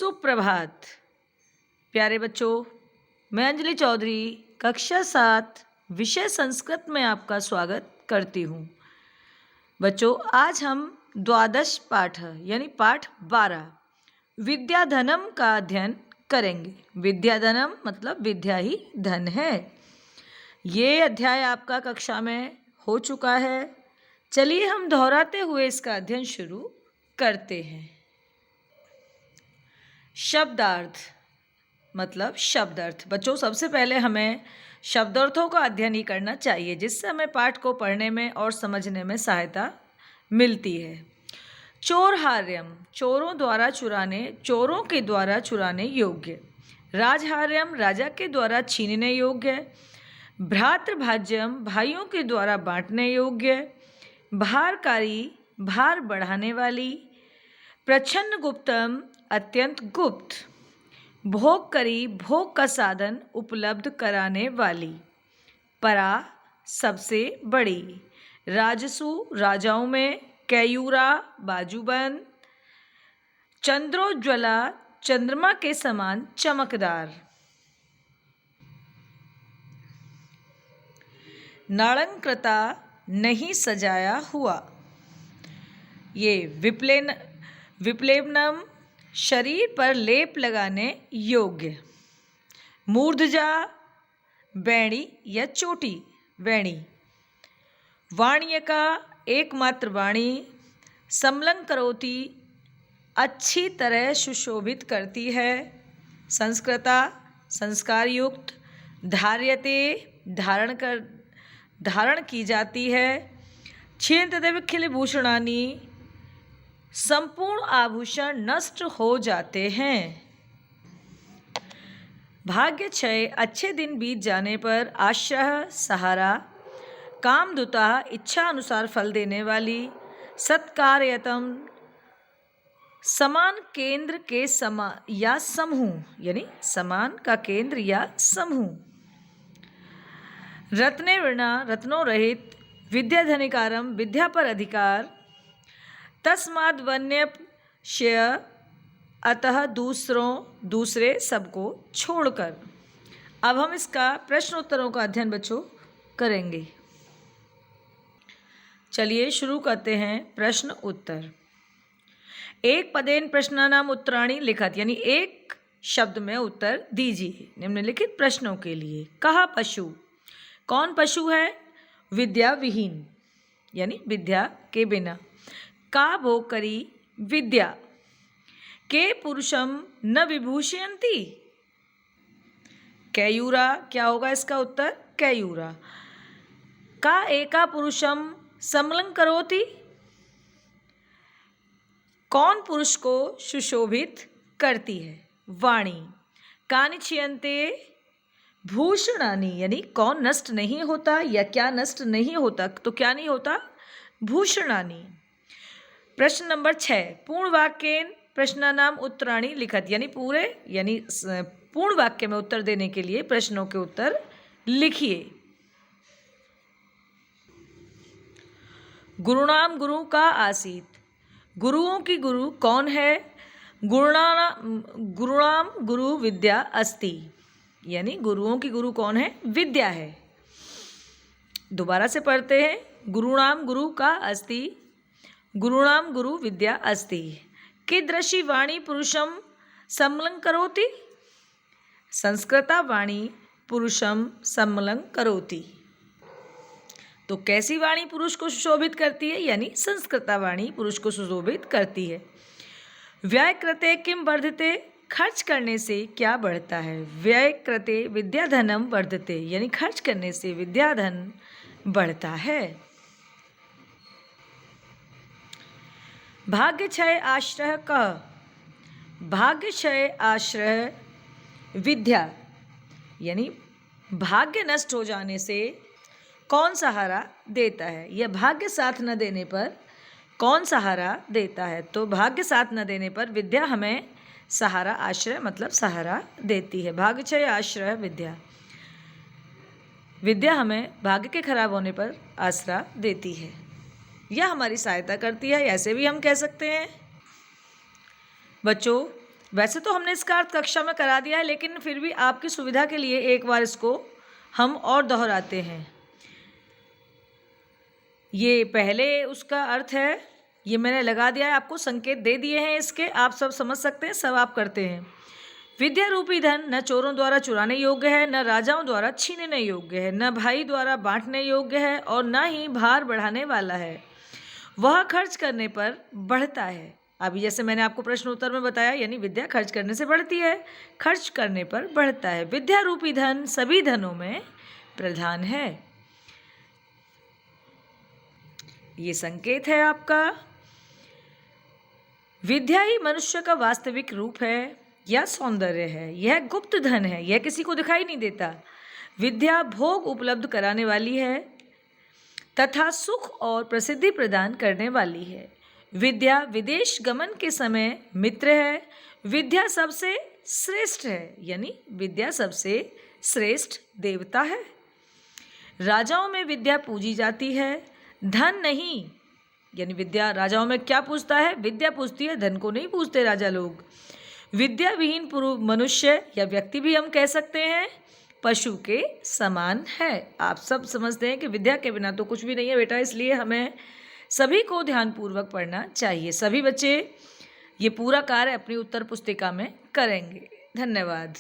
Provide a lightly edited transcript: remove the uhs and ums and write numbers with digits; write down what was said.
सुप्रभात प्यारे बच्चों। मैं अंजलि चौधरी कक्षा 7 विषय संस्कृत में आपका स्वागत करती हूँ। बच्चों, आज हम द्वादश पाठ यानी पाठ 12 विद्याधनम का अध्ययन करेंगे। विद्याधनम मतलब विद्या ही धन है। ये अध्याय आपका कक्षा में हो चुका है। चलिए हम दोहराते हुए इसका अध्ययन शुरू करते हैं। शब्दार्थ मतलब शब्दार्थ। बच्चों, सबसे पहले हमें शब्दार्थों का अध्ययन ही करना चाहिए, जिससे हमें पाठ को पढ़ने में और समझने में सहायता मिलती है। चोरहार्यम चोरों द्वारा चुराने, चोरों के द्वारा चुराने योग्य। राजहार्यम राजा के द्वारा छीनने योग्य। भ्रातृभाज्यम भाइयों के द्वारा बांटने योग्य। भारकारी भार बढ़ाने वाली। प्रच्छन्न गुप्तम अत्यंत गुप्त। भोग करी भोग का साधन उपलब्ध कराने वाली। परा सबसे बड़ी। राजसु राजाओं में। कैयूरा बाजूबंद। चंद्रोज्ज्वला चंद्रमा के समान चमकदार। नालंकृता नहीं सजाया हुआ। ये विप्लेवनम शरीर पर लेप लगाने योग्य। मूर्धजा वैणी या चोटी वैणी। वाण्य का एकमात्र वाणी। समलं करोति अच्छी तरह सुशोभित करती है। संस्कृता संस्कार युक्त। धार्यते धारण की जाती है। क्षीणतदैव भूषणानि संपूर्ण आभूषण नष्ट हो जाते हैं। भाग्य क्षय अच्छे दिन बीत जाने पर। आश्रय सहारा। कामदूता इच्छा अनुसार फल देने वाली। सत्कार्यतम समान केंद्र के या समूह यानी समान का केंद्र या समूह। रत्ने वृणा रत्नों रहित। विद्याधनिकारम विद्या पर अधिकार। तस्माद् वन्यप्य अतः दूसरे सबको छोड़कर। अब हम इसका प्रश्न उत्तरों का अध्ययन बच्चों करेंगे। चलिए शुरू करते हैं प्रश्न उत्तर। एक पदेन प्रश्नानाम उत्तराणि लिखत यानी एक शब्द में उत्तर दीजिए निम्नलिखित प्रश्नों के लिए। कहा पशु कौन पशु है? विद्या विहीन यानी विद्या के बिना। का भोग करी विद्या। के पुरुषम न विभूषयन्ति। कैयूरा क्या होगा इसका उत्तर? कैयूरा। का एका पुरुषम समलं करोति। कौन पुरुष को सुशोभित करती है? वाणी। कानि क्षीयन्ते भूषणानि यानी कौन नष्ट नहीं होता या क्या नष्ट नहीं होता, तो क्या नहीं होता? भूषणानि। प्रश्न नंबर 6 पूर्ण वाक्येन प्रश्नानाम उत्तराणि लिखत यानी पूर्ण वाक्य में उत्तर देने के लिए प्रश्नों के उत्तर लिखिए। गुरुणाम गुरु का आसीत। गुरुओं की गुरु कौन है? गुरुणाम गुरु विद्या अस्ति यानी गुरुओं की गुरु कौन है? विद्या है। दोबारा से पढ़ते हैं। गुरुणाम गुरु का अस्ति। गुरुणाम गुरु विद्या अस्ति। कीदृशी वाणी पुरुषम समलं करोति। संस्कृता वाणी पुरुषम समलं करोति। तो कैसी वाणी पुरुष को सुशोभित करती है? यानी संस्कृता वाणी पुरुष को सुशोभित करती है। व्यय कृते किम वर्धते खर्च करने से क्या बढ़ता है? व्यय कृते विद्याधनम वर्धते यानी खर्च करने से विद्याधन बढ़ता है। भाग्यक्षय आश्रय कह। भाग्यक्षय आश्रय विद्या यानी भाग्य नष्ट हो जाने से कौन सहारा देता है या भाग्य साथ न देने पर कौन सहारा देता है? तो भाग्य साथ न देने पर विद्या हमें सहारा आश्रय मतलब सहारा देती है। भाग्यक्षय आश्रय विद्या। विद्या हमें भाग्य के खराब होने पर आसरा देती है या हमारी सहायता करती है, ऐसे भी हम कह सकते हैं। बच्चों, वैसे तो हमने इसका अर्थ कक्षा में करा दिया है, लेकिन फिर भी आपकी सुविधा के लिए एक बार इसको हम और दोहराते हैं। ये पहले उसका अर्थ है, ये मैंने लगा दिया है, आपको संकेत दे दिए हैं इसके, आप सब समझ सकते हैं, सब आप करते हैं। विद्या रूपी धन न चोरों द्वारा चुराने योग्य है, न राजाओं द्वारा छीनने योग्य है, न भाई द्वारा बांटने योग्य है, और न ही भार बढ़ाने वाला है। वह खर्च करने पर बढ़ता है। अभी जैसे मैंने आपको प्रश्न उत्तर में बताया, यानी विद्या खर्च करने से बढ़ती है, खर्च करने पर बढ़ता है। विद्या रूपी धन सभी धनों में प्रधान है। ये संकेत है आपका। विद्या ही मनुष्य का वास्तविक रूप है या सौंदर्य है। यह गुप्त धन है, यह किसी को दिखाई नहीं देता। विद्या भोग उपलब्ध कराने वाली है तथा सुख और प्रसिद्धि प्रदान करने वाली है। विद्या विदेश गमन के समय मित्र है। विद्या सबसे श्रेष्ठ है, यानी विद्या सबसे श्रेष्ठ देवता है। राजाओं में विद्या पूजी जाती है, धन नहीं। यानी विद्या राजाओं में क्या पूजता है? विद्या पूजती है, धन को नहीं पूजते राजा लोग। विद्या विहीन मनुष्य या व्यक्ति भी हम कह सकते हैं पशु के समान है। आप सब समझते हैं कि विद्या के बिना तो कुछ भी नहीं है बेटा, इसलिए हमें सभी को ध्यानपूर्वक पढ़ना चाहिए। सभी बच्चे ये पूरा कार्य अपनी उत्तर पुस्तिका में करेंगे। धन्यवाद।